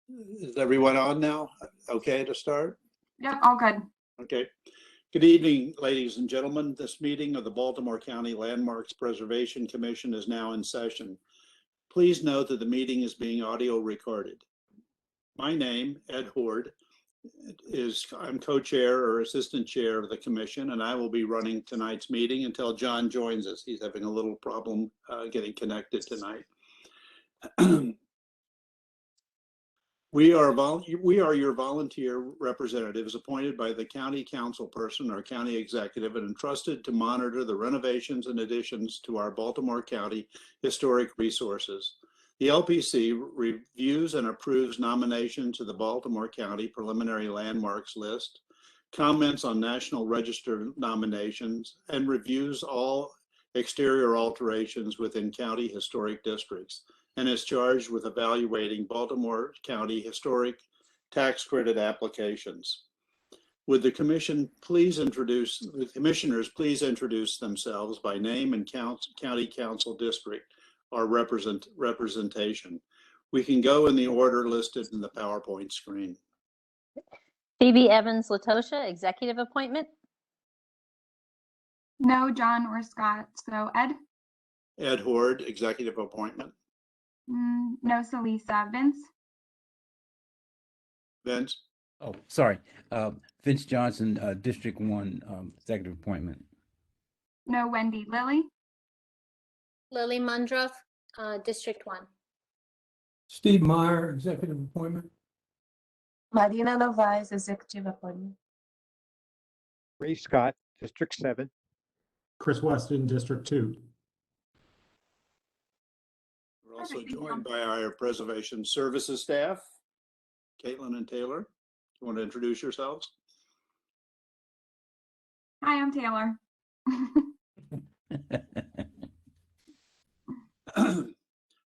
Is everyone on now? Okay to start? Yep, all good. Okay. Good evening, ladies and gentlemen. This meeting of the Baltimore County Landmarks Preservation Commission is now in session. Please note that the meeting is being audio recorded. My name, Ed Horde, I'm co-chair or assistant chair of the commission, and I will be running tonight's meeting until John joins us. He's having a little problem getting connected tonight. We are your volunteer representatives appointed by the county council person or county executive and entrusted to monitor the renovations and additions to our Baltimore County historic resources. The LPC reviews and approves nominations to the Baltimore County Preliminary Landmarks List, comments on National Register nominations, and reviews all exterior alterations within county historic districts, and is charged with evaluating Baltimore County historic tax credit applications. Would the commissioners please introduce themselves by name and county council district or representation. We can go in the order listed in the PowerPoint screen. Phoebe Evans Latosha, executive appointment. No John or Scott, so Ed? Ed Horde, executive appointment. No Salisa. Vince? Vince? Oh, sorry. Vince Johnson, District 1, executive appointment. No Wendy. Lily? Lily Mundruff, District 1. Steve Meyer, executive appointment. Marina Novaes, executive appointment. Ray Scott, District 7. Chris Weston, District 2. We're also joined by our preservation services staff, Caitlin and Taylor. You want to introduce yourselves? Hi, I'm Taylor.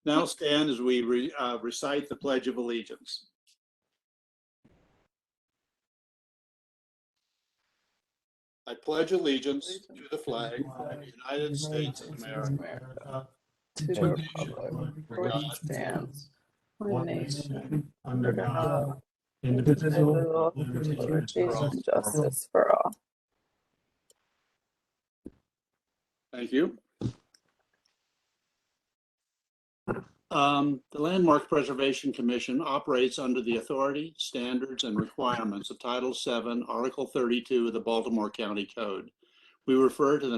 Now stand as we recite the Pledge of Allegiance. I pledge allegiance to the flag of the United States of America, to the republic for which it stands, one nation, under God, indivisible, with liberty and justice for all. Thank you. The Landmark Preservation Commission operates under the authority, standards, and requirements of Title VII, Article 32 of the Baltimore County Code. We refer to the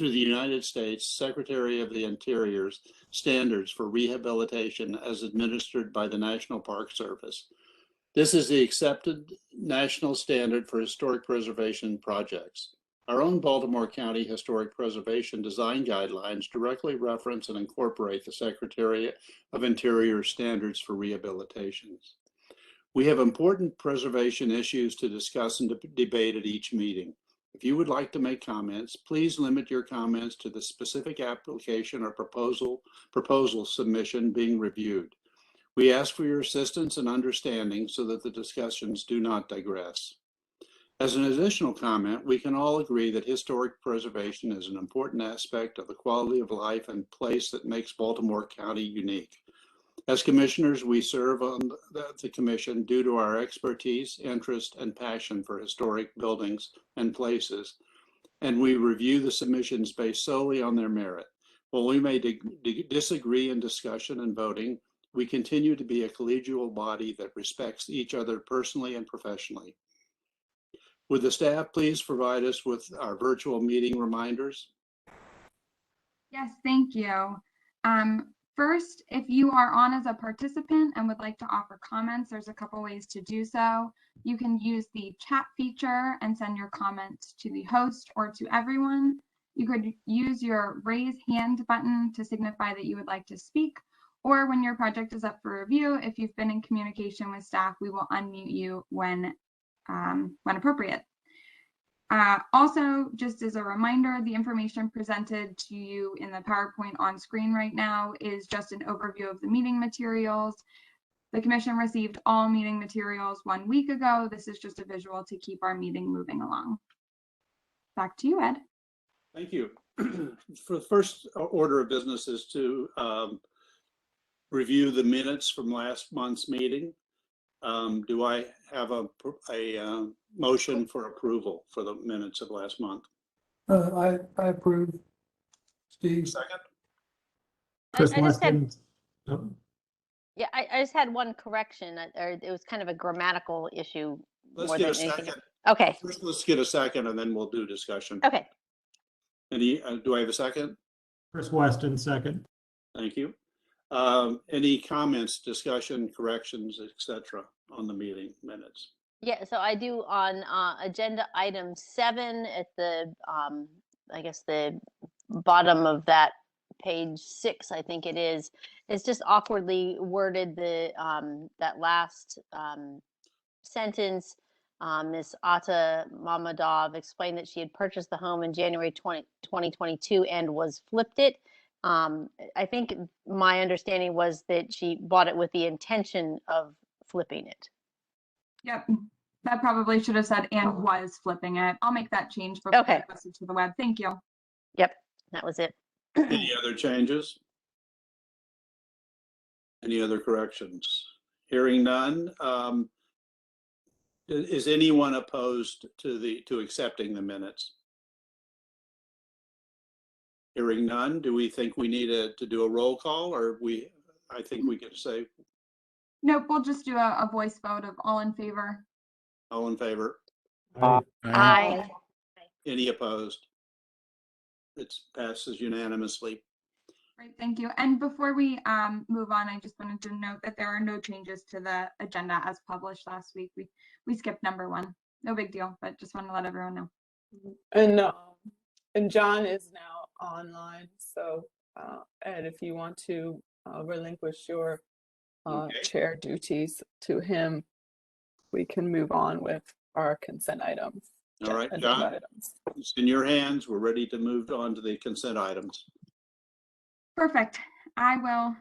United States Secretary of the Interior's standards for rehabilitation as administered by the National Park Service. This is the accepted national standard for historic preservation projects. Our own Baltimore County Historic Preservation Design Guidelines directly reference and incorporate the Secretary of Interior standards for rehabilitations. We have important preservation issues to discuss and debate at each meeting. If you would like to make comments, please limit your comments to the specific application or proposal submission being reviewed. We ask for your assistance and understanding so that the discussions do not digress. As an additional comment, we can all agree that historic preservation is an important aspect of the quality of life and place that makes Baltimore County unique. As commissioners, we serve on the commission due to our expertise, interest, and passion for historic buildings and places, and we review the submissions based solely on their merit. While we may disagree in discussion and voting, we continue to be a collegial body that respects each other personally and professionally. Would the staff please provide us with our virtual meeting reminders? Yes, thank you. First, if you are on as a participant and would like to offer comments, there's a couple ways to do so. You can use the chat feature and send your comments to the host or to everyone. You could use your raise hand button to signify that you would like to speak, or when your project is up for review, if you've been in communication with staff, we will unmute you when appropriate. Also, just as a reminder, the information presented to you in the PowerPoint on screen right now is just an overview of the meeting materials. The commission received all meeting materials 1 week ago. This is just a visual to keep our meeting moving along. Back to you, Ed. Thank you. For the first order of business is to review the minutes from last month's meeting. Do I have a motion for approval for the minutes of last month? I approve. Steve? Second? Chris I just had, Weston? Oh, yeah, I just had one correction, or it was kind of a grammatical issue Let's more get a than anything. second. Okay, First, let's get a second and then we'll do discussion. okay. Any, do I have a second? Chris Weston, second. Thank you. Any comments, discussion, corrections, etc. on the meeting minutes? Yeah, so I do on agenda item 7 at the, I guess the bottom of that page 6, I think it is. It's just awkwardly worded, the that last sentence. Ms. Ata Mamadov explained that she had purchased the home in January 2022 and was flipped it. I think my understanding was that she bought it with the intention of flipping it. Yep. That probably should have said and was flipping it. I'll make that change before Okay. I post it to the web. Thank you. Yep, that was it. Any other changes? Any other corrections? Hearing none. Is anyone opposed to accepting the minutes? Hearing none. Do we think we need to do a roll call, or I think we could say Nope, we'll just do a voice vote of all in favor. all in favor? Aye. Any opposed? It passes unanimously. Great, thank you. And before we move on, I just wanted to note that there are no changes to the agenda as published last week. We skipped number 1. No big deal, but just want to let everyone know. And John is now online. So Ed, if you want to relinquish your Okay. chair duties to him, we can move on with our consent items. All right, agenda John, items. it's in your hands. We're ready to move on to the consent items. Perfect. I will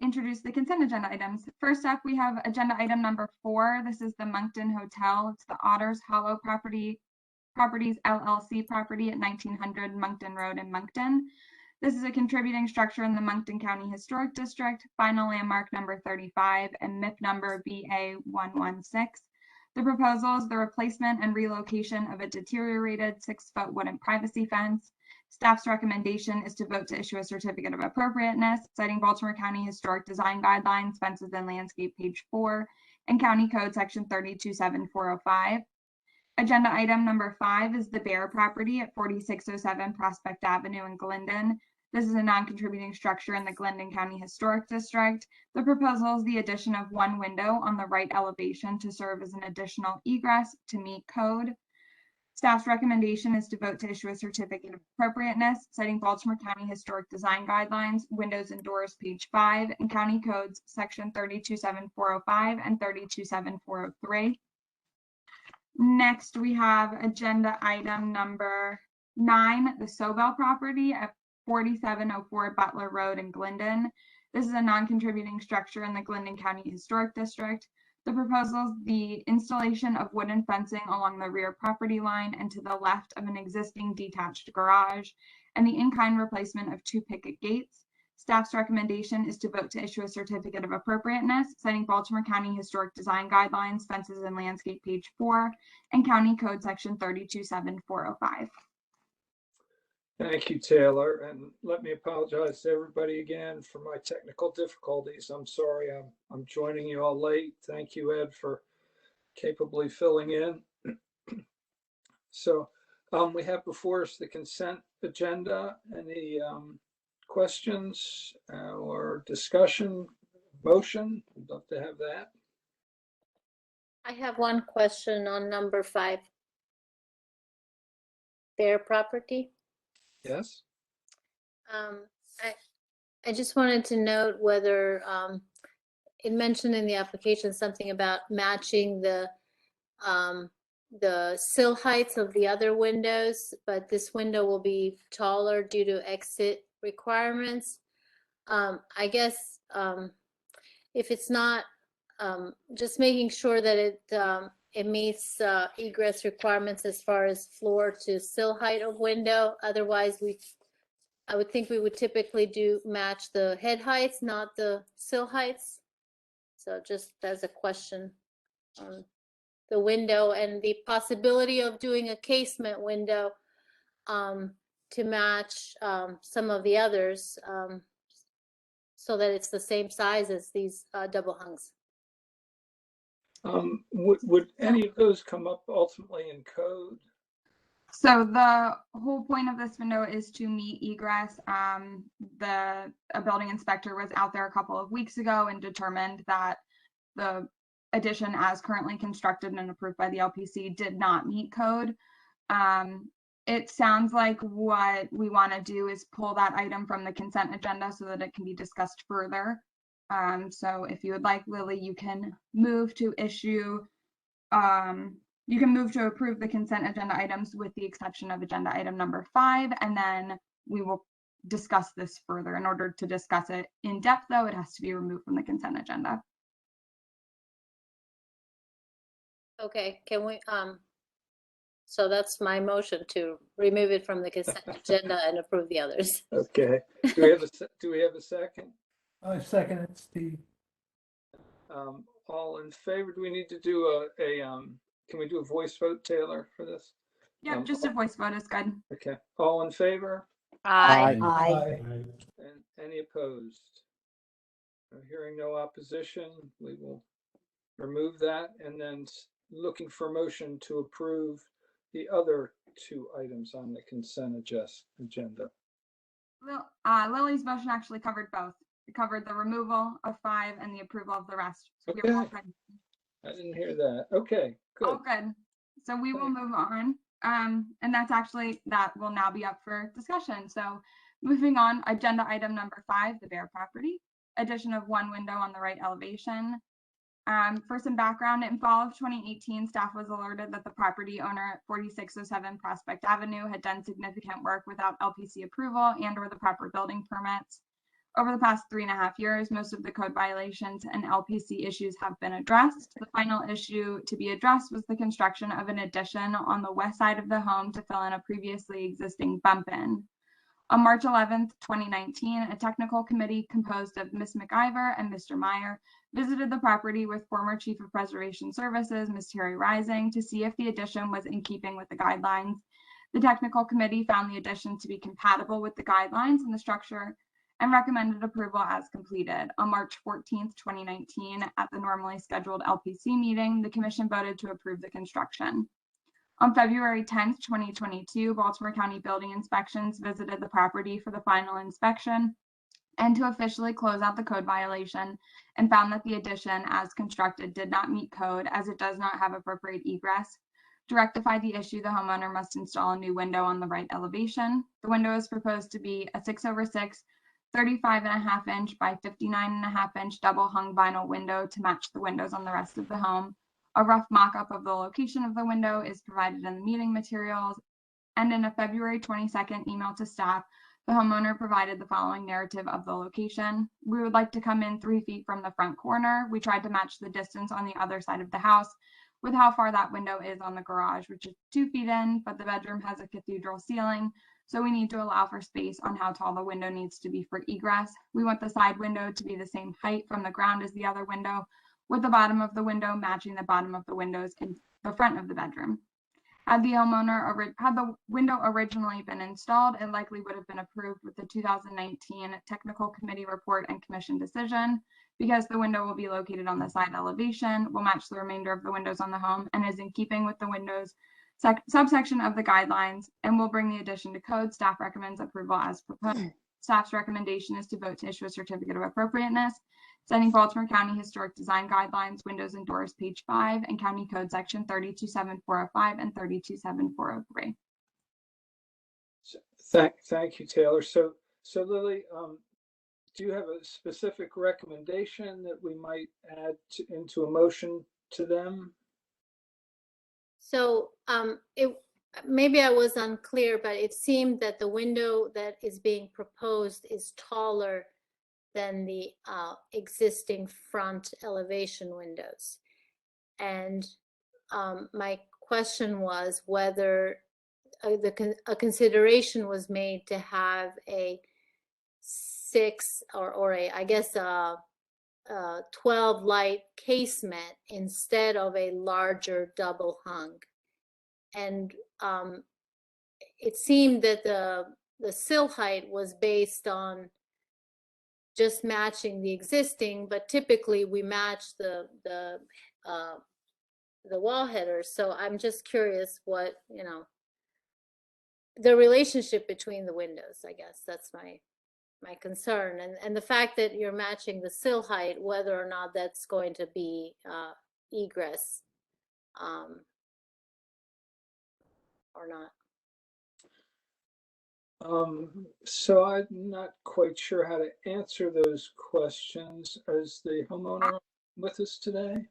introduce the consent agenda items. First up, we have agenda item number 4. This is the Moncton Hotel. It's the Otters Hollow Properties LLC property at 1900 Moncton Road in Moncton. This is a contributing structure in the Moncton County Historic District, final landmark number 35 and MIP number BA116. The proposal is the replacement and relocation of a deteriorated 6-foot wooden privacy fence. Staff's recommendation is to vote to issue a certificate of appropriateness, citing Baltimore County Historic Design Guidelines, Fences and Landscape, page 4, and County Code section 327405. Agenda item number 5 is the Bear property at 4607 Prospect Avenue in Glendon. This is a non-contributing structure in the Glendon County Historic District. The proposal is the addition of 1 window on the right elevation to serve as an additional egress to meet code. Staff's recommendation is to vote to issue a certificate of appropriateness, citing Baltimore County Historic Design Guidelines, Windows and Doors, page 5, and County Codes, section 327405 and 327403. Next, we have agenda item number 9, the Sobel property at 4704 Butler Road in Glendon. This is a non-contributing structure in the Glendon County Historic District. The proposal is the installation of wooden fencing along the rear property line and to the left of an existing detached garage, and the in-kind replacement of 2 picket gates. Staff's recommendation is to vote to issue a certificate of appropriateness, citing Baltimore County Historic Design Guidelines, Fences and Landscape, page 4, and County Code section 327405. Thank you, Taylor. And let me apologize to everybody again for my technical difficulties. I'm sorry I'm joining you all late. Thank you, Ed, for capably filling in. So we have before us the consent agenda. Any questions or discussion, motion? I'd love to have that. I have one question on number 5. Bear property. Yes. I just wanted to note whether it mentioned in the application something about matching the sill heights of the other windows, but this window will be taller due to exit requirements. I guess if it's not, just making sure that it meets egress requirements as far as floor to sill height of window. Otherwise, I would think we would typically match the head heights, not the sill heights. So just as a question on the window and the possibility of doing a casement window to match some of the others so that it's the same size as these double hungs. Would any of those come up ultimately in code? So the whole point of this window is to meet egress. A building inspector was out there a couple of weeks ago and determined that the addition as currently constructed and approved by the LPC did not meet code. It sounds like what we want to do is pull that item from the consent agenda so that it can be discussed further. So if you would like, Lily, you can move to issue you can move to approve the consent agenda items with the exception of agenda item number 5, and then we will discuss this further. In order to discuss it in depth, though, it has to be removed from the consent agenda. Okay, can we, so that's my motion to remove it from the consent agenda and approve the others. Okay. Do we have a second? I second it, Steve. All in favor? Do we need to do can we do a voice vote, Taylor, for this? Yeah, just a voice vote is good. Okay. All in favor? Aye. Aye. And any opposed? Hearing no opposition, we will remove that, and then looking for motion to approve the other 2 items on the consent agenda. Lily's motion actually covered both. It covered the removal of 5 and the approval of the rest. So Okay. we're all good. I didn't hear that. Okay, good. All good. So we will move on. And that will now be up for discussion. So moving on, agenda item number 5, the Bear property, addition of 1 window on the right elevation. For some background, in fall of 2018, staff was alerted that the property owner at 4607 Prospect Avenue had done significant work without LPC approval and or the proper building permits. Over the past 3.5 years, most of the code violations and LPC issues have been addressed. The final issue to be addressed was the construction of an addition on the west side of the home to fill in a previously existing bump in. On March 11th, 2019, a technical committee composed of Ms. McIver and Mr. Meyer visited the property with former Chief of Preservation Services, Ms. Terry Rising, to see if the addition was in keeping with the guidelines. The technical committee found the addition to be compatible with the guidelines and the structure and recommended approval as completed. On March 14th, 2019, at the normally scheduled LPC meeting, the commission voted to approve the construction. On February 10th, 2022, Baltimore County Building Inspections visited the property for the final inspection and to officially close out the code violation, and found that the addition as constructed did not meet code as it does not have appropriate egress. To rectify the issue, the homeowner must install a new window on the right elevation. The window is proposed to be a 6/6, 35.5 inch by 59.5 inch double hung vinyl window to match the windows on the rest of the home. A rough mock-up of the location of the window is provided in the meeting materials, and in a February 22nd email to staff, the homeowner provided the following narrative of the location. We would like to come in 3 feet from the front corner. We tried to match the distance on the other side of the house with how far that window is on the garage, which is 2 feet in, but the bedroom has a cathedral ceiling, so we need to allow for space on how tall the window needs to be for egress. We want the side window to be the same height from the ground as the other window, with the bottom of the window matching the bottom of the windows in the front of the bedroom. Had the window originally been installed, it likely would have been approved with the 2019 technical committee report and commission decision. Because the window will be located on the side elevation, will match the remainder of the windows on the home and is in keeping with the windows subsection of the guidelines and will bring the addition to code. Staff recommends approval as proposed. Staff's recommendation is to vote to issue a certificate of appropriateness, citing Baltimore County Historic Design Guidelines, Windows and Doors, page 5, and County Code section 327405 and 327403. Thank you, Taylor. So Lily, do you have a specific recommendation that we might add into a motion to them? So maybe I was unclear, but it seemed that the window that is being proposed is taller than the existing front elevation windows. And my question was whether a consideration was made to have a 6 or I guess a 12 light casement instead of a larger double hung. And it seemed that the sill height was based on just matching the existing, but typically we match the wall headers. So I'm just curious what, the relationship between the windows, I guess that's my concern. And the fact that you're matching the sill height, whether or not that's going to be egress or not. So I'm not quite sure how to answer those questions. Is the homeowner with us today?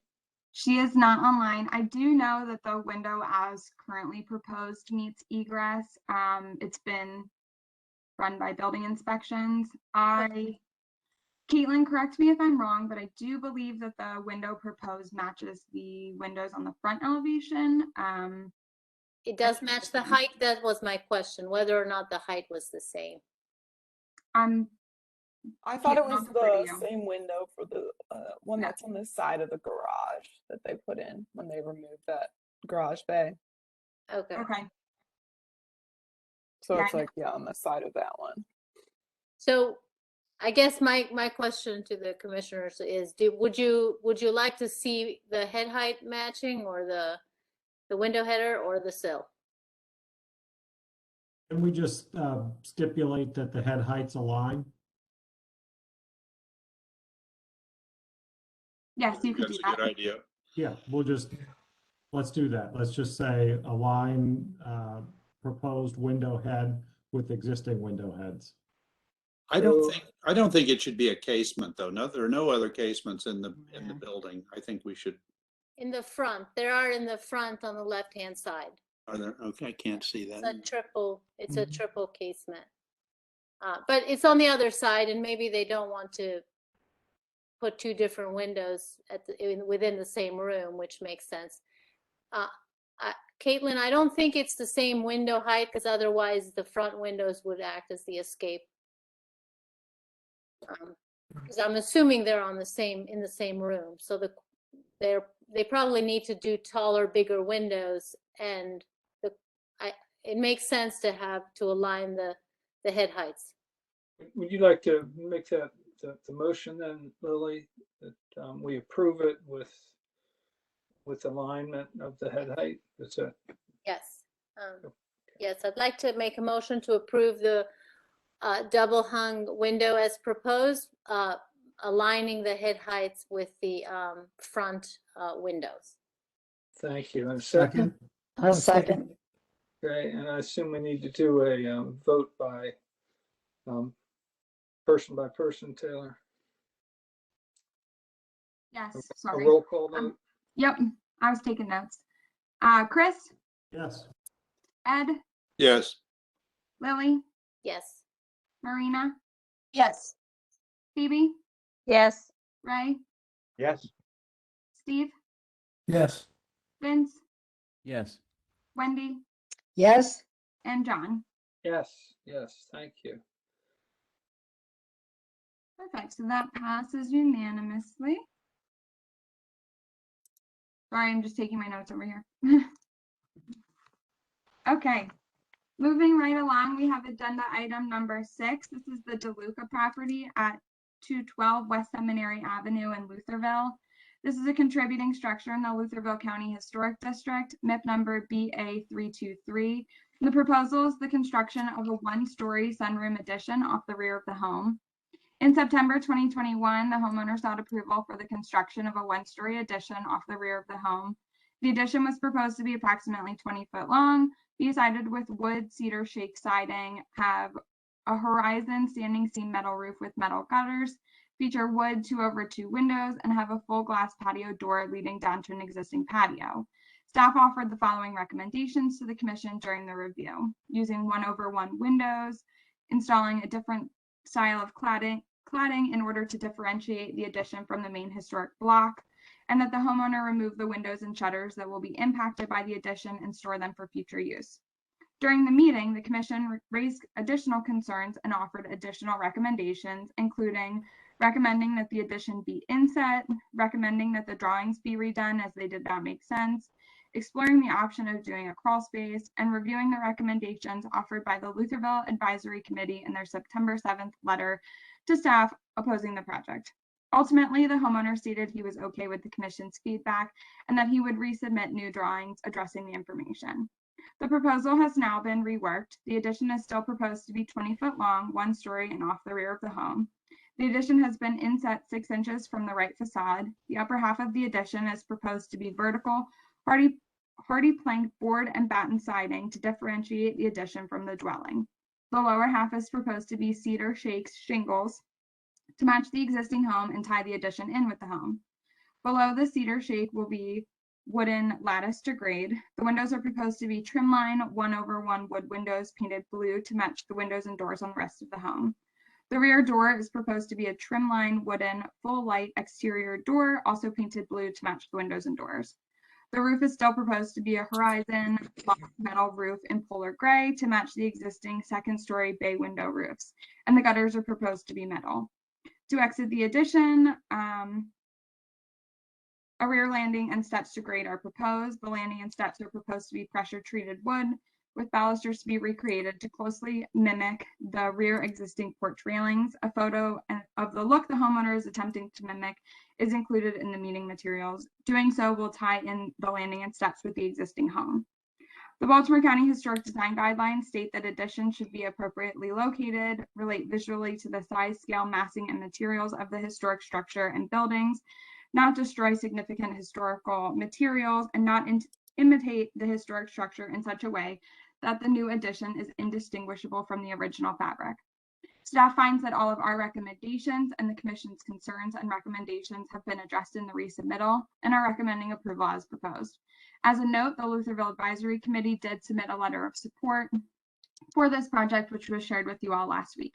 She is not online. I do know that the window as currently proposed meets egress. It's been run by building inspections. Caitlin, correct me if I'm wrong, but I do believe that the window proposed matches the windows on the front elevation. It does match the height. That was my question, whether or not the height was the same. I thought it Caitlin, was I'll defer to the you. same window for the one Yeah. that's on the side of the garage that they put in when they removed that garage bay. Okay. Okay. So Yeah, it's like, yeah, on the side of that one. So I guess my question to the commissioners is, would you like to see the head height matching, or the window header, or the sill? Can we just stipulate that the head heights align? Yes, you could That's do a that. good idea. Yeah, let's do that. Let's just say align proposed window head with existing window heads. I don't think it should be a casement though. No, there are no other casements in the building. I think we should. In the front, there are in the front on the left-hand side. Are there? Okay, I can't see that. It's a triple casement. But it's on the other side, and maybe they don't want to put two different windows within the same room, which makes sense. Caitlin, I don't think it's the same window height, because otherwise the front windows would act as the escape. Because I'm assuming they're in the same room, so they probably need to do taller, bigger windows, and it makes sense to align the head heights. Would you like to make that the motion then, Lily, that we approve it with alignment of the head height? That's it. Yes. Yes, I'd like to make a motion to approve the double hung window as proposed, aligning the head heights with the front windows. Thank you. And second? I'll second. Okay, and I assume we need to do a vote by person by person, Taylor. Yes, A sorry. roll call vote. Yep, I was taking notes. Chris, Yes. Ed, Yes. Lily, Yes. Marina, Yes. Phoebe, Yes. Ray, Yes. Steve, Yes. Vince, Yes. Wendy, Yes. and John. Yes, yes, thank you. Perfect, so that passes unanimously. Sorry, I'm just taking my notes over here. Okay, moving right along, we have agenda item number 6. This is the DeLuca property at 212 West Seminary Avenue in Lutherville. This is a contributing structure in the Lutherville County Historic District, MIP number BA323. The proposal is the construction of a one-story sunroom addition off the rear of the home. In September 2021, the homeowner sought approval for the construction of a one-story addition off the rear of the home. The addition was proposed to be approximately 20 foot long, be sided with wood, cedar, shake siding, have a horizon standing seam metal roof with metal gutters, feature wood 2/2 windows, and have a full glass patio door leading down to an existing patio. Staff offered the following recommendations to the commission during the review: using 1/1 windows, installing a different style of cladding in order to differentiate the addition from the main historic block, and that the homeowner remove the windows and shutters that will be impacted by the addition and store them for future use. During the meeting, the commission raised additional concerns and offered additional recommendations, including recommending that the addition be inset, recommending that the drawings be redone as they did not make sense, exploring the option of doing a crawl space, and reviewing the recommendations offered by the Lutherville Advisory Committee in their September 7th letter to staff opposing the project. Ultimately, the homeowner stated he was okay with the commission's feedback and that he would resubmit new drawings addressing the information. The proposal has now been reworked. The addition is still proposed to be 20 foot long, 1 story, and off the rear of the home. The addition has been inset 6 inches from the right facade. The upper half of the addition is proposed to be vertical, hardy plank board and batten siding to differentiate the addition from the dwelling. The lower half is proposed to be cedar shakes shingles to match the existing home and tie the addition in with the home. Below the cedar shake will be wooden lattice to grade. The windows are proposed to be trimline 1/1 wood windows painted blue to match the windows and doors on the rest of the home. The rear door is proposed to be a trimline wooden full light exterior door, also painted blue to match the windows and doors. The roof is still proposed to be a horizon metal roof in polar gray to match the existing 2nd story bay window roofs, and the gutters are proposed to be metal. To exit the addition, a rear landing and steps to grade are proposed. The landing and steps are proposed to be pressure treated wood with balusters to be recreated to closely mimic the rear existing porch railings. A photo of the look the homeowner is attempting to mimic is included in the meeting materials. Doing so will tie in the landing and steps with the existing home. The Baltimore County Historic Design Guidelines state that additions should be appropriately located, relate visually to the size, scale, massing, and materials of the historic structure and buildings, not destroy significant historical materials, and not imitate the historic structure in such a way that the new addition is indistinguishable from the original fabric. Staff finds that all of our recommendations and the commission's concerns and recommendations have been addressed in the resubmittal and are recommending approval as proposed. As a note, the Lutherville Advisory Committee did submit a letter of support for this project, which was shared with you all last week.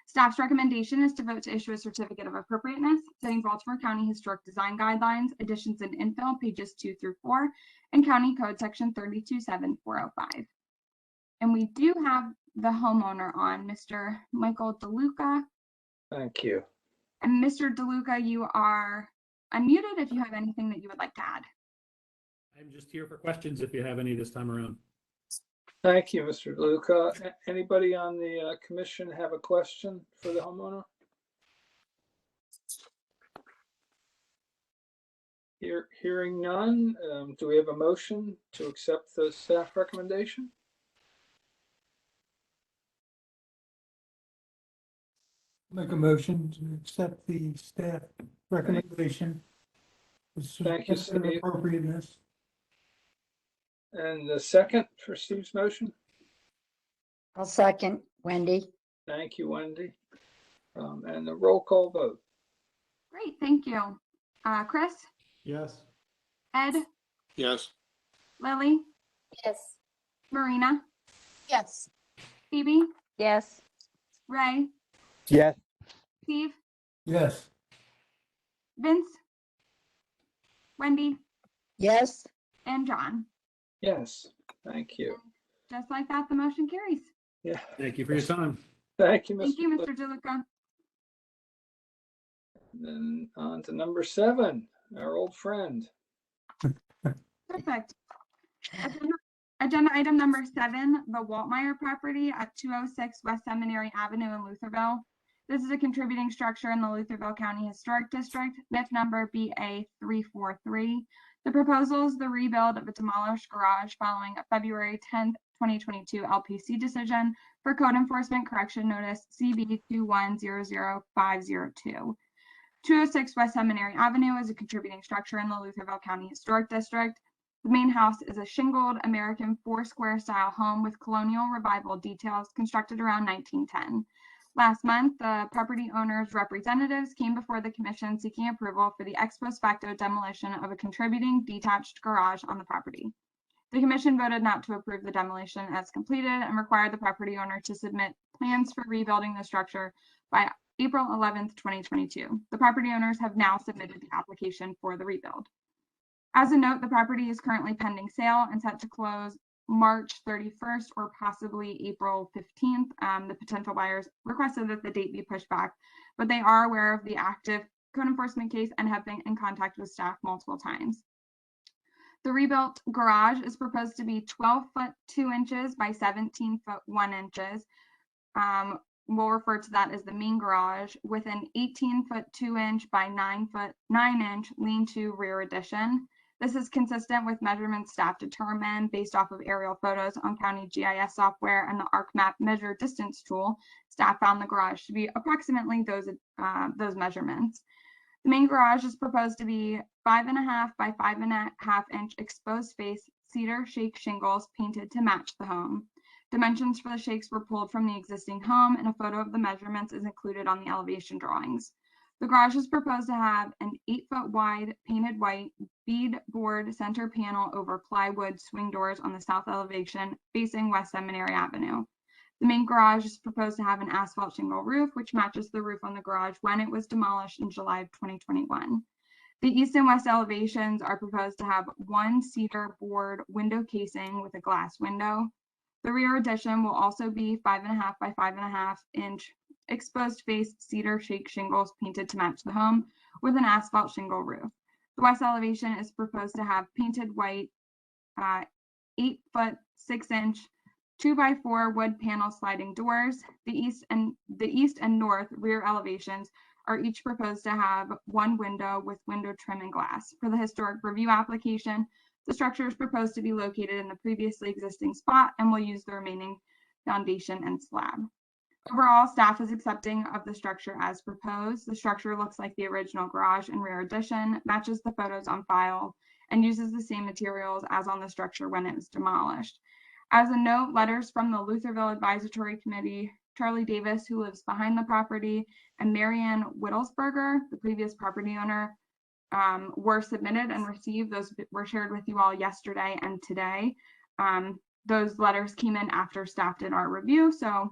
Staff's recommendation is to vote to issue a certificate of appropriateness, citing Baltimore County Historic Design Guidelines, additions and infill, pages 2 through 4, and County Code Section 327-405. And we do have the homeowner on, Mr. Michael DeLuca. Thank you. And Mr. DeLuca, you are unmuted if you have anything that you would like to add. I'm just here for questions if you have any this time around. Thank you, Mr. Luca. Anybody on the commission have a question for the homeowner? Hearing none, do we have a motion to accept the staff recommendation? Make a motion to accept the staff recommendation. Thank you, Steve. Appropriateness. And the second for Steve's motion? I'll second, Wendy. Thank you, Wendy. And the roll call vote. Great, thank you. Chris? Yes. Ed? Yes. Lily? Yes. Marina? Yes. Phoebe? Yes. Ray? Yes. Steve? Yes. Vince? Wendy? Yes. And John? Yes, thank you. Just like that, the motion carries. Yeah. Thank you for your time. Thank you, Thank you, Mr. Mr. DeLuca. And then on to number 7, our old friend. Perfect. Agenda item number 7, the Waltmeyer property at 206 West Seminary Avenue in Lutherville. This is a contributing structure in the Lutherville County Historic District, NIF number BA343. The proposal is the rebuild of a demolished garage following a February 10th, 2022 LPC decision for Code Enforcement Correction Notice CB 2100502. 206 West Seminary Avenue is a contributing structure in the Lutherville County Historic District. The main house is a shingled American 4-square style home with colonial revival details constructed around 1910. Last month, the property owner's representatives came before the commission seeking approval for the ex post facto demolition of a contributing detached garage on the property. The commission voted not to approve the demolition as completed and required the property owner to submit plans for rebuilding the structure by April 11th, 2022. The property owners have now submitted the application for the rebuild. As a note, the property is currently pending sale and set to close March 31st or possibly April 15th. The potential buyers requested that the date be pushed back, but they are aware of the active code enforcement case and have been in contact with staff multiple times. The rebuilt garage is proposed to be 12 foot 2 inches by 17 foot 1 inches. We'll refer to that as the main garage, with an 18 foot 2 inch by 9 foot 9 inch lean-to rear addition. This is consistent with measurements staff determined based off of aerial photos on county GIS software and the ArcMap measure distance tool. Staff found the garage to be approximately those measurements. The main garage is proposed to be 5.5 by 5.5 inch exposed face cedar shake shingles painted to match the home. Dimensions for the shakes were pulled from the existing home, and a photo of the measurements is included on the elevation drawings. The garage is proposed to have an 8 foot wide painted white beadboard center panel over plywood swing doors on the south elevation facing West Seminary Avenue. The main garage is proposed to have an asphalt shingle roof, which matches the roof on the garage when it was demolished in July of 2021. The east and west elevations are proposed to have one cedar board window casing with a glass window. The rear addition will also be 5.5 by 5.5 inch exposed face cedar shake shingles painted to match the home with an asphalt shingle roof. The west elevation is proposed to have painted white 8 foot 6 inch 2x4 wood panel sliding doors. The east and north rear elevations are each proposed to have one window with window trim and glass. For the historic review application, the structure is proposed to be located in the previously existing spot and will use the remaining foundation and slab. Overall, staff is accepting of the structure as proposed. The structure looks like the original garage and rear addition, matches the photos on file, and uses the same materials as on the structure when it was demolished. As a note, letters from the Lutherville Advisory Committee, Charlie Davis, who lives behind the property, and Marianne Whittlesberger, the previous property owner, were submitted and received. Those were shared with you all yesterday and today. Those letters came in after staff did our review, so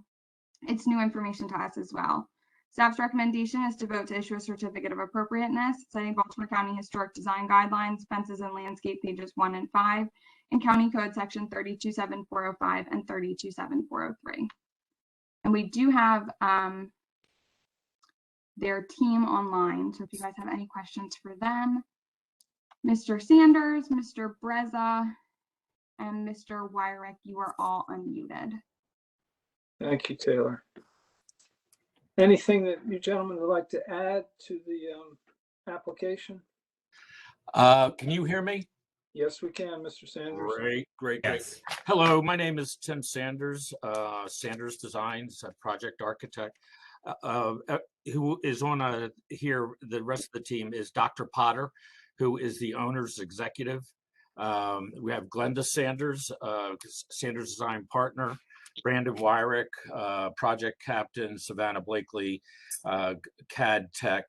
it's new information to us as well. Staff's recommendation is to vote to issue a certificate of appropriateness, citing Baltimore County Historic Design Guidelines, Fences and Landscape, pages 1 and 5, and County Code section 327405 and 327403. And we do have their team online, so if you guys have any questions for them, Mr. Sanders, Mr. Breza, and Mr. Wyrick, you are all unmuted. Thank you, Taylor. Anything that you gentlemen would like to add to the application? Can you hear me? Yes, we can, Mr. Sanders. Great. Hello, my name is Tim Sanders, Sanders Designs, a project architect. Who is on here, the rest of the team is Dr. Potter, who is the owner's executive. We have Glenda Sanders, Sanders Design Partner, Brandon Wyrick, Project Captain, Savannah Blakely, CAD Tech,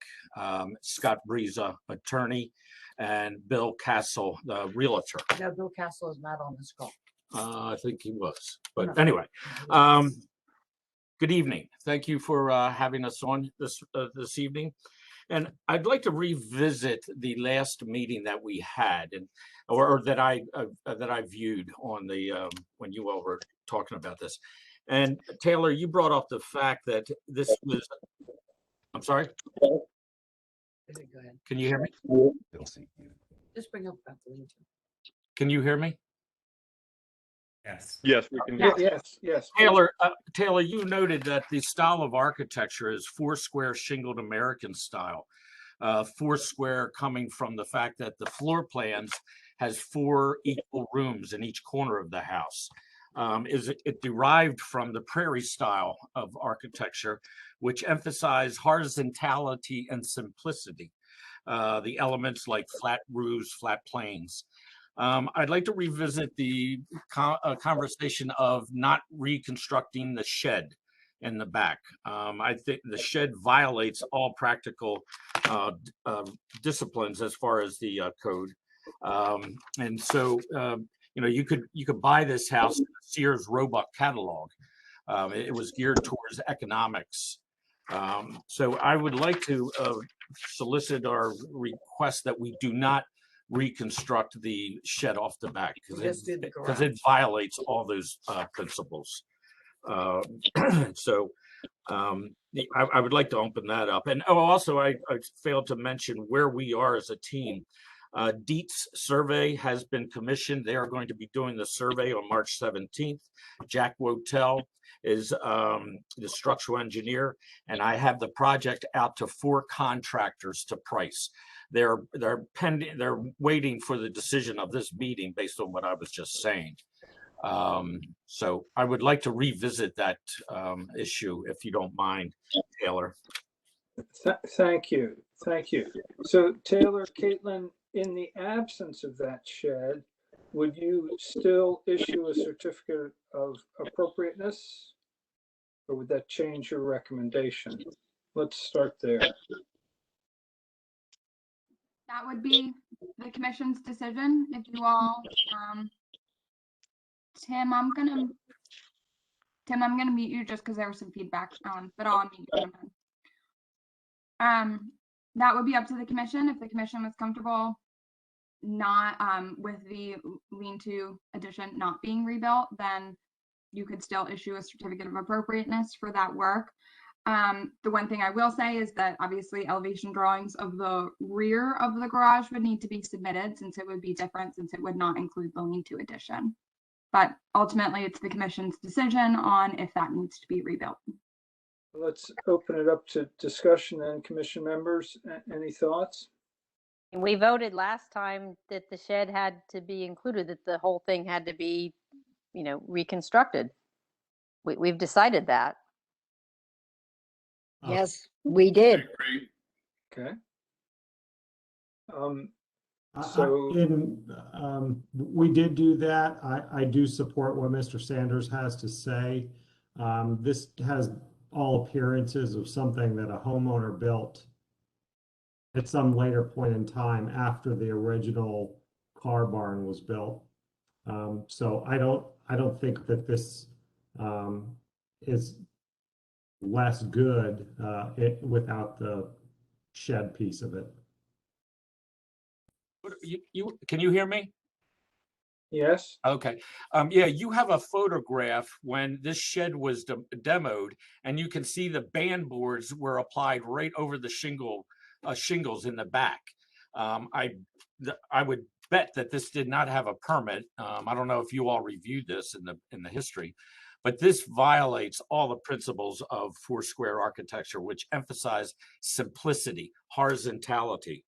Scott Breza, Attorney, and Bill Castle, the Realtor. No, Bill Castle is not on this call. I think he was, but anyway. Good evening. Thank you for having us on this evening. And I'd like to revisit the last meeting that we had, or that I viewed on the when you all were talking about this. And Taylor, you brought up the fact that this was. I'm sorry. Go ahead. Can you hear me? Just bring up about the lead. Can you hear me? Yes. Yes, we can. Yes. Taylor, you noted that the style of architecture is four-square shingled American style. Four-square coming from the fact that the floor plans has 4 equal rooms in each corner of the house. Is it derived from the prairie style of architecture, which emphasize horizontality and simplicity. The elements like flat roofs, flat planes. I'd like to revisit the conversation of not reconstructing the shed in the back. I think the shed violates all practical disciplines as far as the code. And so, you know, you could buy this house in a Sears Roebuck catalog. It was geared towards economics. So I would like to solicit or request that we do not reconstruct the shed off the back We'll just do the because it violates all those principles. So I would like to open that up. And also I failed to mention where we are as a team. Dietz survey has been commissioned. They are going to be doing the survey on March 17th. Jack Wotel is the structural engineer, and I have the project out to 4 contractors to price. They're pending. They're waiting for the decision of this meeting based on what I was just saying. So I would like to revisit that issue, if you don't mind, Taylor. Thank you. Thank you. So Taylor, Caitlin, in the absence of that shed, would you still issue a certificate of appropriateness, or would that change your recommendation? Let's start there. That would be the commission's decision. If you all, Tim, I'm gonna mute you just because there was some feedback, but I'll unmute you when I'm done. That would be up to the commission. If the commission was comfortable not with the lean-to addition not being rebuilt, then you could still issue a certificate of appropriateness for that work. The one thing I will say is that obviously elevation drawings of the rear of the garage would need to be submitted, since it would be different, since it would not include the lean-to addition. But ultimately, it's the commission's decision on if that needs to be rebuilt. Let's open it up to discussion and commission members. Any thoughts? And we voted last time that the shed had to be included, that the whole thing had to be, reconstructed. We've decided that. Yes, we did. Okay. We did do that. I do support what Mr. Sanders has to say. This has all appearances of something that a homeowner built at some later point in time after the original car barn was built. So I don't think that this is less good without the shed piece of it. Can you hear me? Yes. Okay. Yeah, you have a photograph when this shed was demoed, and you can see the band boards were applied right over the shingles in the back. I would bet that this did not have a permit. I don't know if you all reviewed this in the history, but this violates all the principles of Foursquare architecture, which emphasize simplicity, horizontality.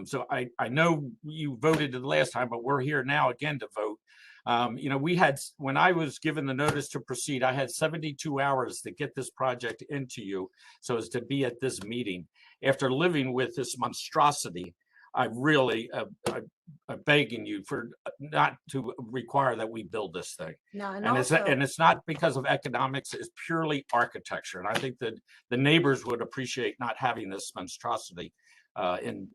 So I know you voted the last time, but we're here now again to vote. When I was given the notice to proceed, I had 72 hours to get this project into you so as to be at this meeting. After living with this monstrosity, I really I'm begging you for not to require that we build this thing. No, and it's not because of economics, it's purely architecture. And I think that the neighbors would appreciate not having this monstrosity in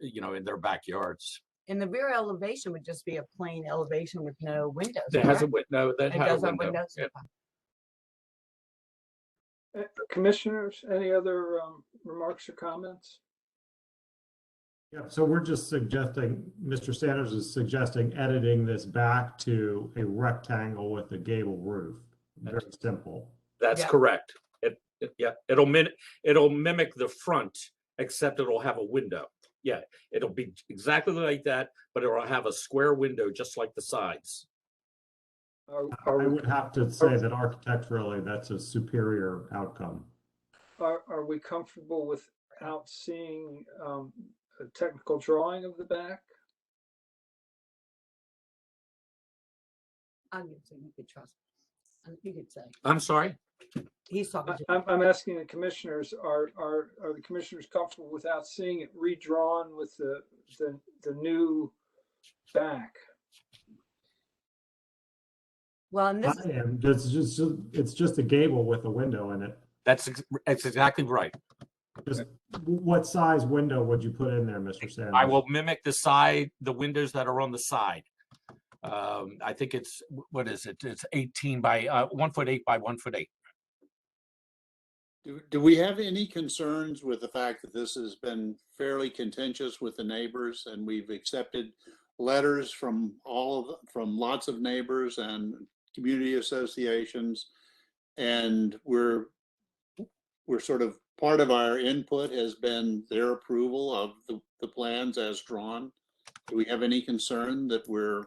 their backyards. And the rear elevation would just be a plain elevation with no windows. That has a window. That has a window. Windows. Yeah. Commissioners, any other remarks or comments? Yeah, so we're just suggesting, Mr. Sanders is suggesting editing this back to a rectangle with a gable roof. Very simple. That's correct. It'll mimic the front, except it'll have a window. Yeah, it'll be exactly like that, but it'll have a square window just like the sides. I would have to say that architecturally, that's a superior outcome. Are we comfortable without seeing a technical drawing of the back? I'm gonna say you could trust. You could say. I'm sorry? He's talking to I'm asking the commissioners, are the commissioners comfortable without seeing it redrawn with the new back? Well, and this I am. It's just a gable with a window in it. That's exactly right. Just what size window would you put in there, Mr. Sanders? I will mimic the windows that are on the side. I think it's, what is it? It's 18 by 1'8" by 1'8". Do we have any concerns with the fact that this has been fairly contentious with the neighbors, and we've accepted letters from from lots of neighbors and community associations, and we're sort of, part of our input has been their approval of the plans as drawn. Do we have any concern that we're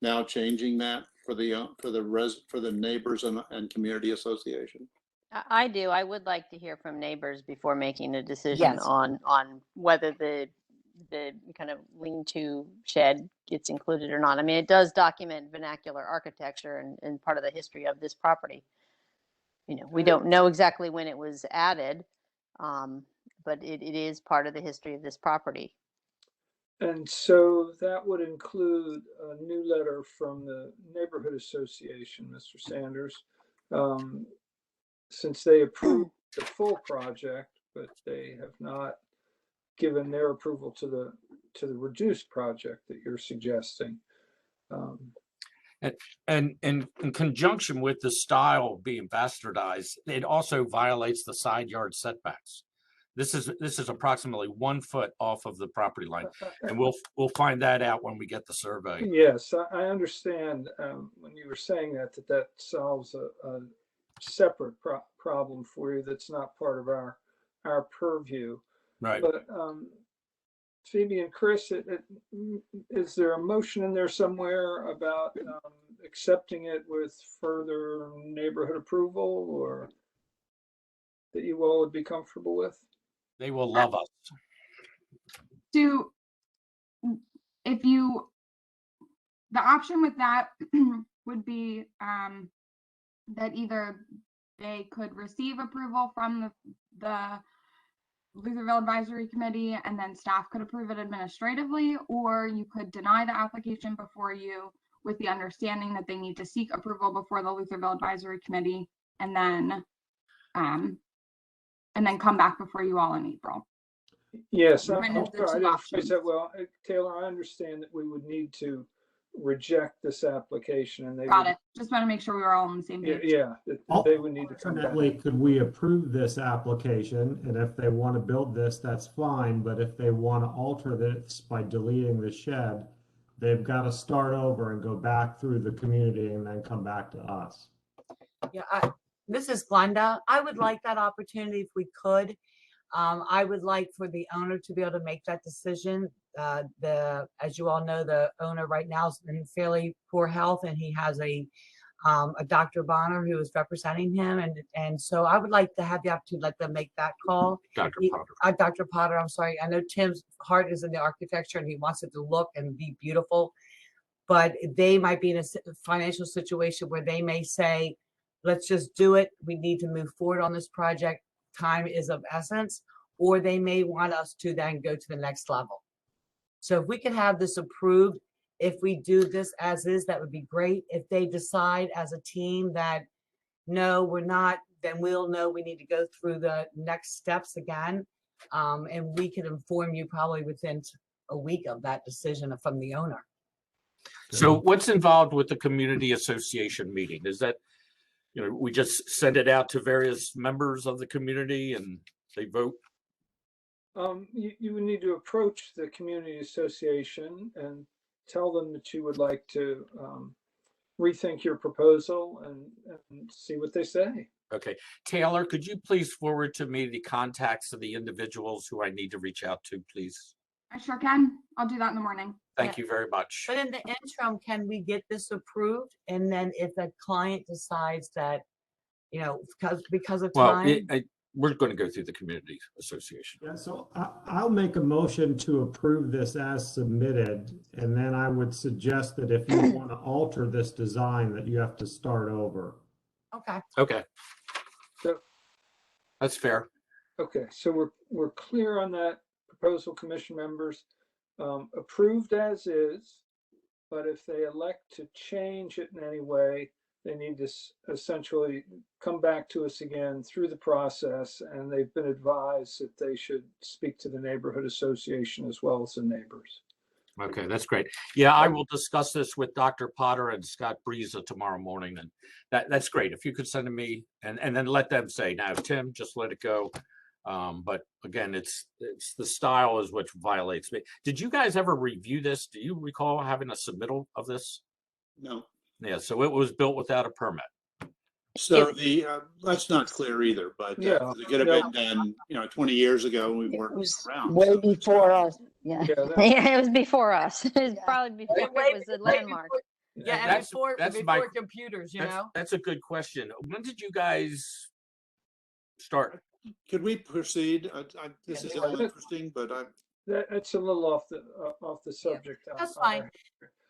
now changing that for the neighbors and community association? I do. I would like to hear from neighbors before making a decision Yes. on whether the kind of lean-to shed gets included or not. I mean, it does document vernacular architecture and part of the history of this property. You know, we don't know exactly when it was added, but it is part of the history of this property. And so that would include a new letter from the neighborhood association, Mr. Sanders, since they approved the full project, but they have not given their approval to the reduced project that you're suggesting. And in conjunction with the style being bastardized, it also violates the side yard setbacks. This is approximately 1 foot off of the property line, and we'll find that out when we get the survey. Yes, I understand when you were saying that solves a separate problem for you that's not part of our purview. Right. But Phoebe and Chris, is there a motion in there somewhere about accepting it with further neighborhood approval, or that you all would be comfortable with? They will love us. The option with that would be that either they could receive approval from the Lutherville Advisory Committee and then staff could approve it administratively, or you could deny the application before you with the understanding that they need to seek approval before the Lutherville Advisory Committee and then come back before you all in April. Yes, I Kind of the didn't two phrase options. that well. Taylor, I understand that we would need to reject this application, and they Got would, it. Just want to make sure we were all on the same page. yeah, that they would need to come back. Alternately, could we approve this application? And if they want to build this, that's fine. But if they want to alter this by deleting the shed, they've got to start over and go back through the community and then come back to us. Yeah, this is Glenda. I would like that opportunity if we could. I would like for the owner to be able to make that decision. As you all know, the owner right now is in fairly poor health, and he has a Dr. Bonner who is representing him, and so I would like to have the opportunity to let them make that call. Dr. Potter. Dr. Potter, I'm sorry. I know Tim's heart is in the architecture, and he wants it to look and be beautiful, but they might be in a financial situation where they may say, let's just do it. We need to move forward on this project. Time is of essence, or they may want us to then go to the next level. So if we could have this approved, if we do this as is, that would be great. If they decide as a team that no, we're not, then we'll know we need to go through the next steps again. And we can inform you probably within a week of that decision from the owner. So what's involved with the community association meeting? Is that, we just send it out to various members of the community and they vote? You would need to approach the community association and tell them that you would like to rethink your proposal and see what they say. Okay. Taylor, could you please forward to me the contacts of the individuals who I need to reach out to, please? I sure can. I'll do that in the morning. Thank you very much. But in the interim, can we get this approved? And then if the client decides that, because of time. We're going to go through the community association. Yeah, so I'll make a motion to approve this as submitted. And then I would suggest that if you want to alter this design, that you have to start over. Okay. Okay. So that's fair. Okay, so we're clear on that proposal, commission members. Approved as is, but if they elect to change it in any way, they need to essentially come back to us again through the process, and they've been advised that they should speak to the neighborhood association as well as the neighbors. Okay, that's great. Yeah, I will discuss this with Dr. Potter and Scott Breeza tomorrow morning, and that's great. If you could send to me and then let them say, now, Tim, just let it go. But again, it's the style is what violates me. Did you guys ever review this? Do you recall having a submittal of this? No. Yeah, so it was built without a permit. So that's not clear either, but Yeah, it could have been done, 20 years ago when we It weren't was around. way so- before us. Yeah. Yeah, Yeah, it was before us. It was probably before Way it was a way landmark. before- Yeah, and That's- before that's before my- computers, you know. That's a good question. When did you guys start? Could we proceed? This is Yeah. all interesting, but That's a little off the subject. That's on fine. our-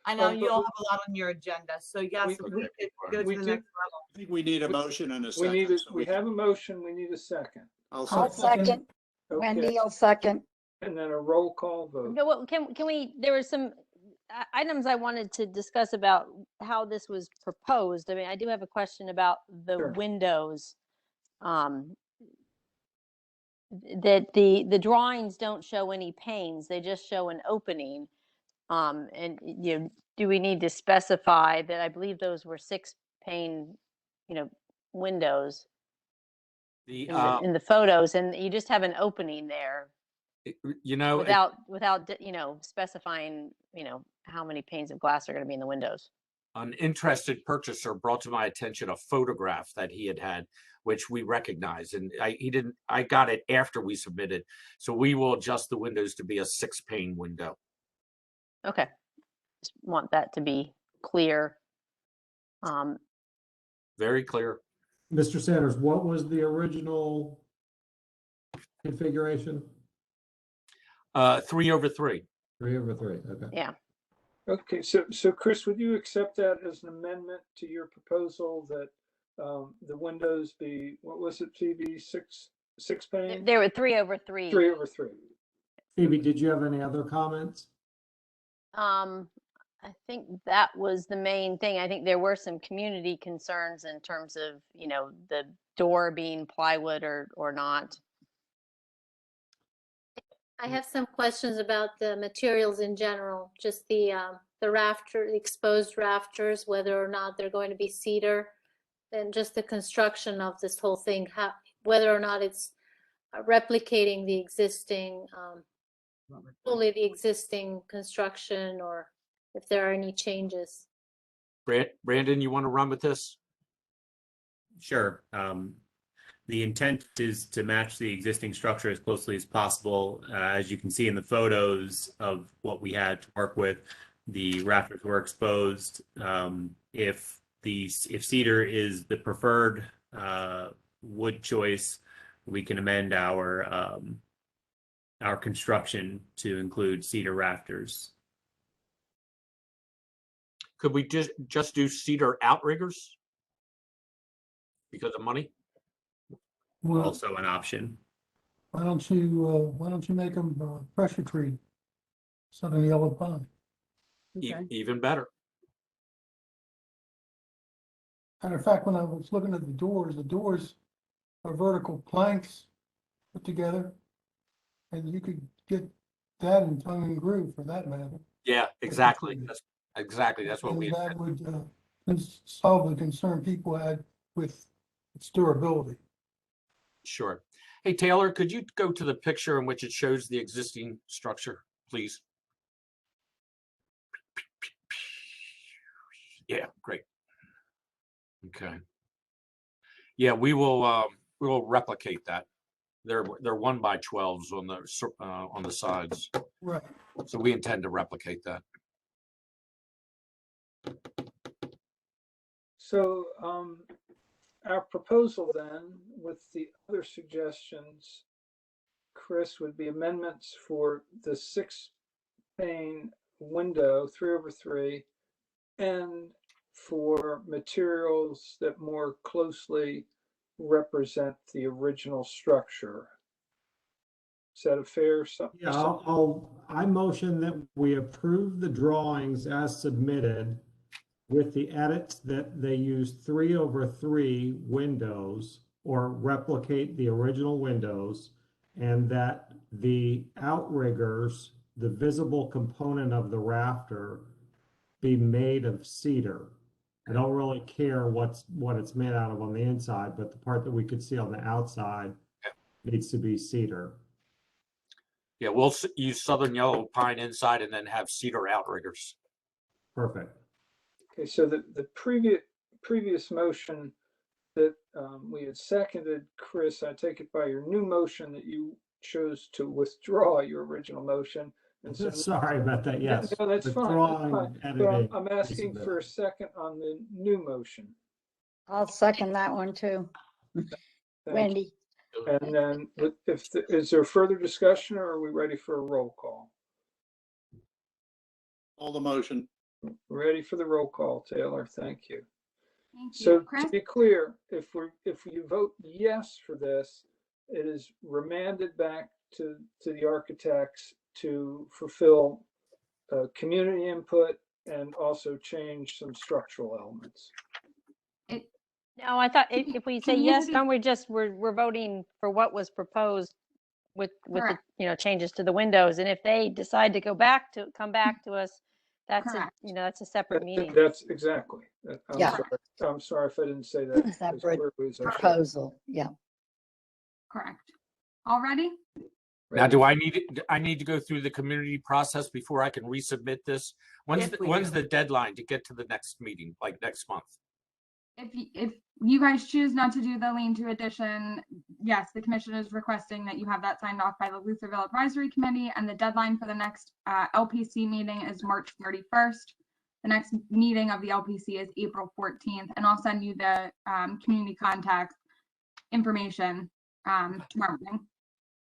I know but you all have a lot on your agenda, so yes, we- if we could go to we the do- next level. I think we need a motion and a We second. need so we have a motion, we need a second. I'll I'll second. second. Okay, Wendy, I'll second. and then a roll call vote. No, what can we? There were some items I wanted to discuss about how this was proposed. I mean, I do have a question about the Sure. windows. That the drawings don't show any panes; they just show an opening. And do we need to specify that? I believe those were 6-pane, windows The in the photos, and you just have an opening there without specifying how many panes of glass are going to be in the windows. an interested purchaser brought to my attention a photograph that he had, which we recognize, and I got it after we submitted, so we will adjust the windows to be a 6-pane window. Okay, just want that to be clear. Very clear. Mr. Sanders, what was the original configuration? 3/3. 3/3, okay. Yeah. Okay, so Chris, would you accept that as an amendment to your proposal that the windows be, what was it, TV, six pane? There were 3/3. 3/3. Phoebe, did you have any other comments? I think that was the main thing. I think there were some community concerns in terms of, the door being plywood or not. I have some questions about the materials in general, just the exposed rafters, whether or not they're going to be cedar, and just the construction of this whole thing, whether or not it's replicating the existing, fully the existing construction, or if there are any changes. Brandon, you want to run with this? Sure. The intent is to match the existing structure as closely as possible. As you can see in the photos of what we had to work with, the rafters were exposed. If cedar is the preferred wood choice, we can amend our construction to include cedar rafters. Could we just do cedar outriggers because of money? Well, Also an option. why don't you make them pressure treated? Southern yellow pine. Okay. Even better. Matter of fact, when I was looking at the doors are vertical planks put together. And you could get that in tongue and groove for that matter. Yeah, exactly. That's what And we that would solve the concern people had with its durability. Sure. Hey, Taylor, could you go to the picture in which it shows the existing structure, please? Yeah, great. Okay. Yeah, we will replicate that. They're 1x12s on the sides. Right. So we intend to replicate that. So our proposal then, with the other suggestions, Chris, would be amendments for the 6-pane window, 3/3, and for materials that more closely represent the original structure. Is that a fair? Yeah, I motion that we approve the drawings as submitted with the edits that they use 3/3 windows or replicate the original windows, and that the outriggers, the visible component of the rafter, be made of cedar. I don't really care what it's made out of on the inside, but the part that we could see on the outside needs to be cedar. Yeah, we'll use southern yellow pine inside and then have cedar outriggers. Perfect. Okay, so the previous motion that we had seconded, Chris, I take it by your new motion that you chose to withdraw your original motion. And so Sorry about that. Yes. no, that's fine. Withdrawing, But editing, I'm asking resubmitting. for a second on the new motion. I'll second that one too. Thank Wendy. you. And then is there further discussion, or are we ready for a roll call? All the motion. Ready for the roll call, Taylor. Thank you. Thank you. So Chris? to be clear, if you vote yes for this, it is remanded back to the architects to fulfill community input and also change some structural elements. No, I thought if we say yes, Community- we're voting for what was proposed with the, Correct. changes to the windows. And if they decide to come back to us, that's Correct. that's a separate meeting. That's exactly. Yeah. I'm sorry if I didn't say that as Separate clearly as I should. proposal. Yeah. Correct. All ready? Now, do I need to go through the community process before I can resubmit this? When's the deadline to get to the next meeting, like next month? If you guys choose not to do the lean-to addition, yes, the commission is requesting that you have that signed off by the Lutherville Advisory Committee, and the deadline for the next LPC meeting is March 31st. The next meeting of the LPC is April 14th, and I'll send you the community contact information tomorrow morning.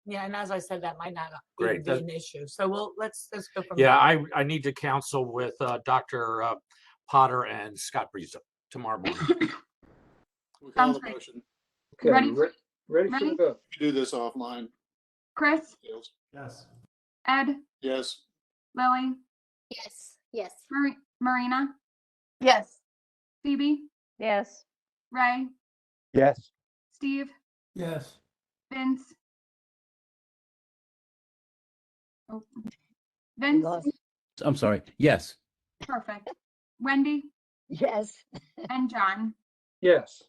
Yeah, and as I said, that might not Great. even be an issue. So let's go from Yeah, there. I need to counsel with Dr. Potter and Scott Briza tomorrow morning. We call Sounds the great. motion. Okay, Ready? ready for Ready? the vote. We do this offline. Chris, Yes. Ed, Yes. Lily, Yes, yes. Marina, Yes. Phoebe, Yes. Ray, Yes. Steve, Yes. Vince. Oh, Vince, I'm sorry. Yes. perfect. Wendy Yes. and John. Yes.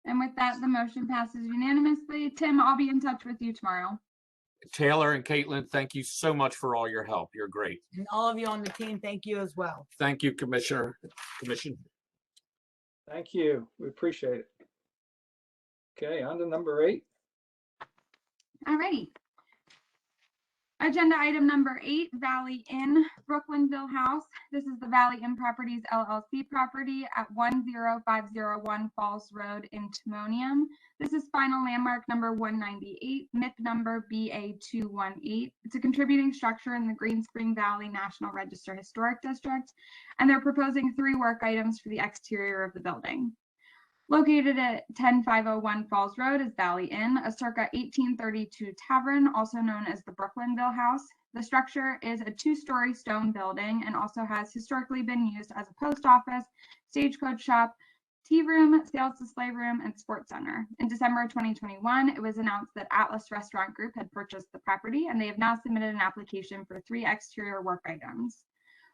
And with that, the motion passes unanimously. Tim, I'll be in touch with you tomorrow. Taylor and Caitlin, thank you so much for all your help. You're great. And all of you on the team, thank you as well. Thank you, Commission. Thank you. We appreciate it. Okay, on to number 8. Alrighty. Agenda item number 8, Valley Inn, Brooklynville House. This is the Valley Inn Properties LLC property at 10501 Falls Road in Timonium. This is final landmark number 198, MIP number BA218. It's a contributing structure in the Green Spring Valley National Register Historic District, and they're proposing 3 work items for the exterior of the building. Located at 10501 Falls Road is Valley Inn, a circa 1832 tavern, also known as the Brooklynville House. The structure is a 2-story stone building and also has historically been used as a post office, stagecoach shop, tea room, sales display room, and sports center. In December 2021, it was announced that Atlas Restaurant Group had purchased the property, and they have now submitted an application for 3 exterior work items.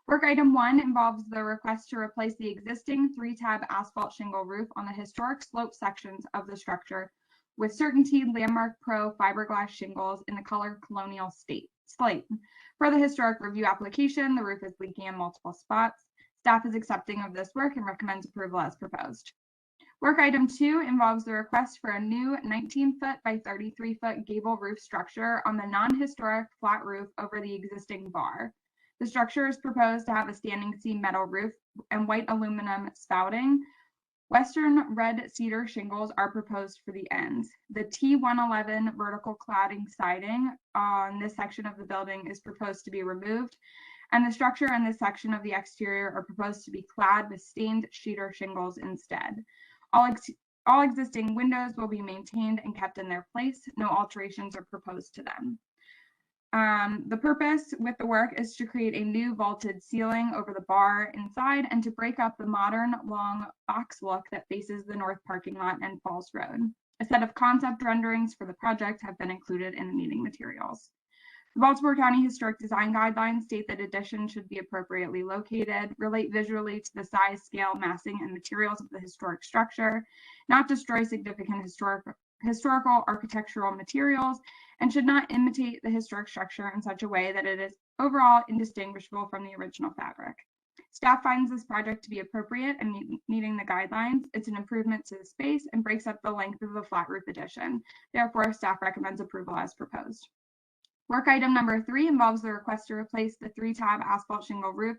Work item 1 involves the request to replace the existing 3-tab asphalt shingle roof on the historic slope sections of the structure with Certainty Landmark Pro fiberglass shingles in the color colonial slate. For the historic review application, the roof is leaking in multiple spots. Staff is accepting of this work and recommends approval as proposed. Work item 2 involves the request for a new 19-foot by 33-foot gable roof structure on the non-historic flat roof over the existing bar. The structure is proposed to have a standing seam metal roof and white aluminum spouting. Western red cedar shingles are proposed for the ends. The T111 vertical cladding siding on this section of the building is proposed to be removed, and the structure and this section of the exterior are proposed to be clad with stained cedar shingles instead. All existing windows will be maintained and kept in their place. No alterations are proposed to them. The purpose with the work is to create a new vaulted ceiling over the bar inside and to break up the modern long box look that faces the north parking lot and Falls Road. A set of concept renderings for the project have been included in the meeting materials. The Baltimore County Historic Design Guidelines state that additions should be appropriately located, relate visually to the size, scale, massing, and materials of the historic structure, not destroy significant historical architectural materials and should not imitate the historic structure in such a way that it is overall indistinguishable from the original fabric. Staff finds this project to be appropriate and meeting the guidelines. It's an improvement to the space and breaks up the length of the flat roof addition. Therefore, staff recommends approval as proposed. Work item number 3 involves the request to replace the 3-tab asphalt shingle roof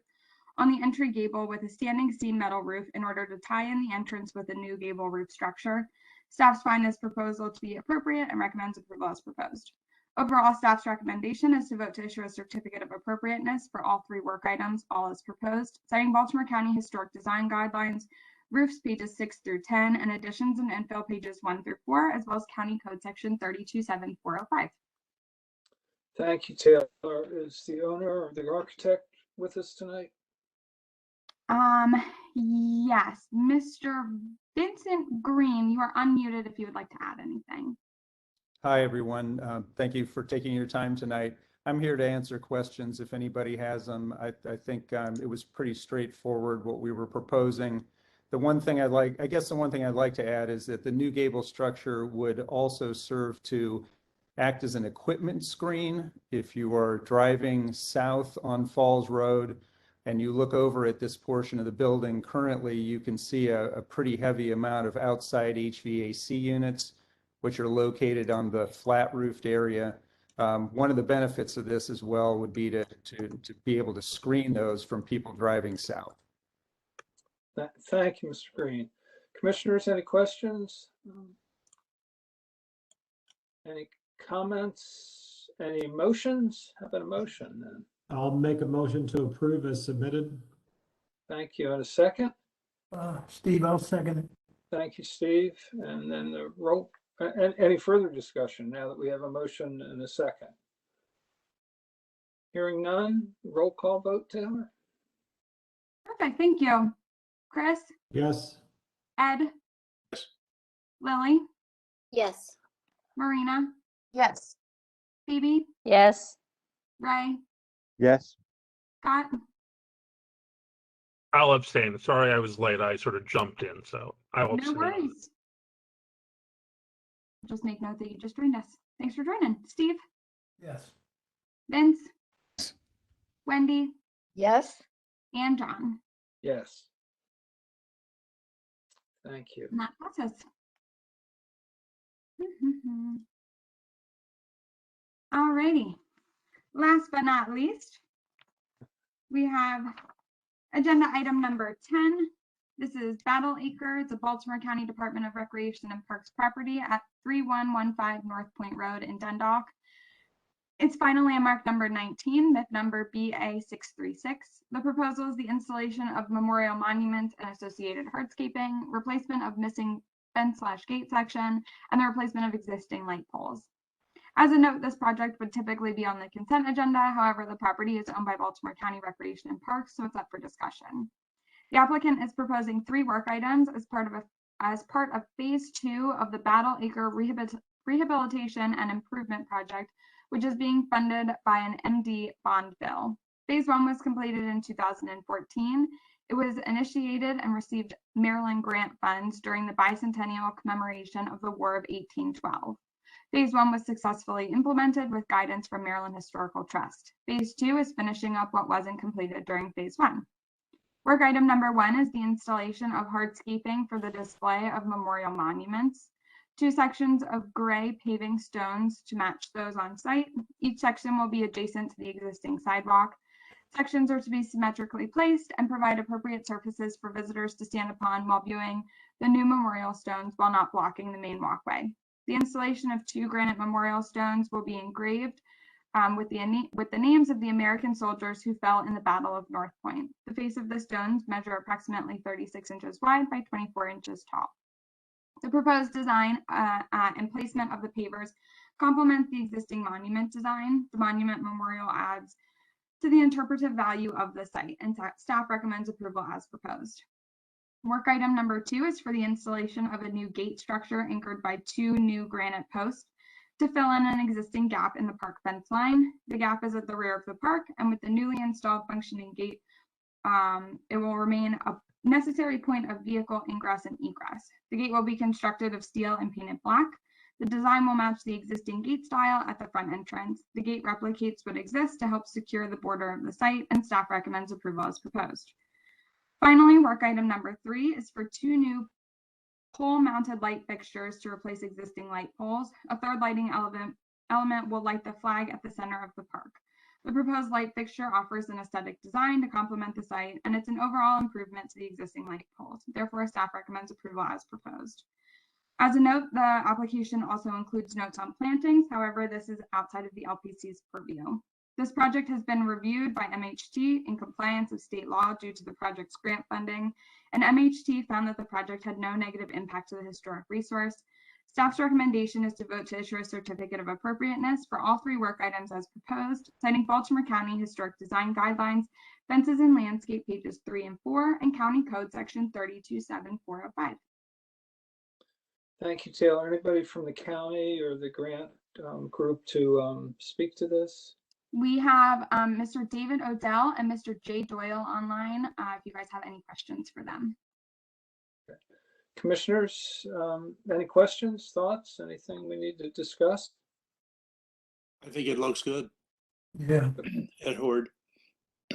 on the entry gable with a standing seam metal roof in order to tie in the entrance with a new gable roof structure. Staff finds this proposal to be appropriate and recommends approval as proposed. Overall, staff's recommendation is to vote to issue a certificate of appropriateness for all 3 work items, all as proposed, citing Baltimore County Historic Design Guidelines, roofs pages 6 through 10, and additions and infill pages 1 through 4, as well as County Code Section 327-405. Thank you, Taylor. Is the owner or the architect with us tonight? Yes, Mr. Vincent Green, you are unmuted if you would like to add anything. Hi, everyone. Thank you for taking your time tonight. I'm here to answer questions if anybody has them. I think it was pretty straightforward what we were proposing. The one thing I'd like to add is that the new gable structure would also serve to act as an equipment screen. If you are driving south on Falls Road and you look over at this portion of the building, currently you can see a pretty heavy amount of outside HVAC units, which are located on the flat roofed area. One of the benefits of this as well would be to be able to screen those from people driving south. Thank you, Mr. Green. Commissioners, any questions? Any comments? Any motions? How about a motion then? I'll make a motion to approve as submitted. Thank you. And a second? Steve, I'll second it. Thank you, Steve. And then the roll. Any further discussion now that we have a motion and a second? Hearing none, roll call vote, Taylor? Perfect, thank you. Chris? Yes. Ed? Yes. Lily? Yes. Marina? Yes. Phoebe? Yes. Ray? Yes. Scott? I'll abstain. Sorry, I was late. I sort of jumped in, so I will abstain. No worries. Just make note that you just joined us. Thanks for joining. Steve? Yes. Vince? Wendy? Yes. And John? Yes. Thank you. And that passes. Alrighty. Last but not least, we have agenda item number 10. This is Battle Acre. It's a Baltimore County Department of Recreation and Parks property at 3115 North Point Road in Dundalk. It's final landmark number 19, MIF number BA636. The proposal is the installation of memorial monuments and associated hardscaping, replacement of missing fence/gate section, and the replacement of existing light poles. As a note, this project would typically be on the consent agenda. However, the property is owned by Baltimore County Recreation and Parks, so it's up for discussion. The applicant is proposing 3 work items as part of phase 2 of the Battle Acre Rehabilitation and Improvement Project, which is being funded by an MD bond bill. Phase 1 was completed in 2014. It was initiated and received Maryland grant funds during the bicentennial commemoration of the War of 1812. Phase 1 was successfully implemented with guidance from Maryland Historical Trust. Phase 2 is finishing up what wasn't completed during phase 1. Work item number 1 is the installation of hardscaping for the display of memorial monuments. 2 sections of gray paving stones to match those on site. Each section will be adjacent to the existing sidewalk. Sections are to be symmetrically placed and provide appropriate surfaces for visitors to stand upon while viewing the new memorial stones while not blocking the main walkway. The installation of 2 granite memorial stones will be engraved with the names of the American soldiers who fell in the Battle of North Point. The face of the stones measure approximately 36 inches wide by 24 inches tall. The proposed design and placement of the pavers complements the existing monument design. The monument memorial adds to the interpretive value of the site, and staff recommends approval as proposed. Work item number 2 is for the installation of a new gate structure anchored by 2 new granite posts to fill in an existing gap in the park fence line. The gap is at the rear of the park, and with the newly installed functioning gate, it will remain a necessary point of vehicle ingress and egress. The gate will be constructed of steel and painted black. The design will match the existing gate style at the front entrance. The gate replicates what exists to help secure the border of the site, and staff recommends approval as proposed. Finally, work item number 3 is for 2 new pole-mounted light fixtures to replace existing light poles. A third lighting element will light the flag at the center of the park. The proposed light fixture offers an aesthetic design to complement the site, and it's an overall improvement to the existing light poles. Therefore, staff recommends approval as proposed. As a note, the application also includes notes on plantings. However, this is outside of the LPC's purview. This project has been reviewed by MHT in compliance with state law due to the project's grant funding, and MHT found that the project had no negative impact to the historic resource. Staff's recommendation is to vote to issue a certificate of appropriateness for all 3 work items as proposed, citing Baltimore County Historic Design Guidelines, Fences and Landscape, pages 3 and 4, and County Code section 327-405. Thank you, Taylor. Anybody from the county or the grant group to speak to this? We have Mr. David Odell and Mr. Jay Doyle online, if you guys have any questions for them. Okay. Commissioners, any questions, thoughts, anything we need to discuss? I think it looks good. Yeah. Ed Horde.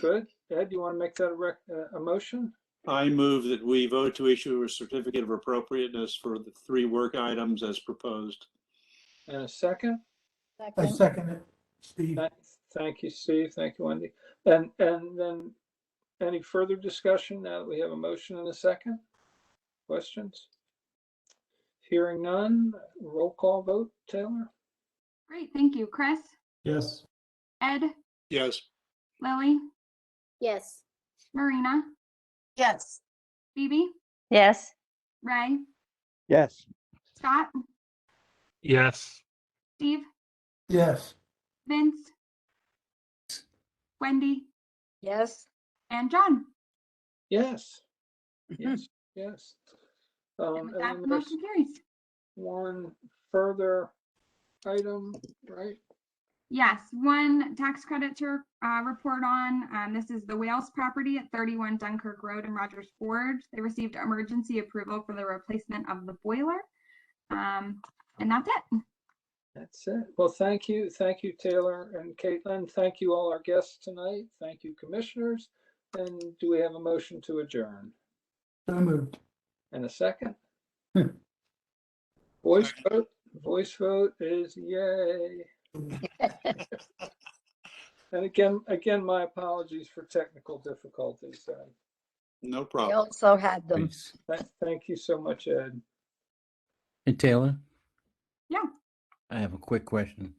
Good. Ed, you want to make that a motion? I move that we vote to issue a certificate of appropriateness for the 3 work items as proposed. And a second? I second it, Steve. Thank you, Steve. Thank you, Wendy. And then any further discussion now that we have a motion and a second? Questions? Hearing none, roll call vote, Taylor? Great, thank you. Chris? Yes. Ed? Yes. Lily? Yes. Marina? Yes. Phoebe? Yes. Ray? Yes. Scott? Yes. Steve? Yes. Vince? Wendy? Yes. And John? Yes. Yes, yes. And with that, And the motion carries. one further item, right? Yes, one tax credit to report on. This is the Wales property at 31 Dunkirk Road in Rogers Forge. They received emergency approval for the replacement of the boiler. And that's it. That's it. Well, thank you. Thank you, Taylor and Caitlin. Thank you, all our guests tonight. Thank you, commissioners. And do we have a motion to adjourn? So moved. And a second? Voice vote. Voice vote is yay. And again, my apologies for technical difficulties. No I problem. also had them. Thank you so much, Ed. And Taylor? Yeah. I have a quick question.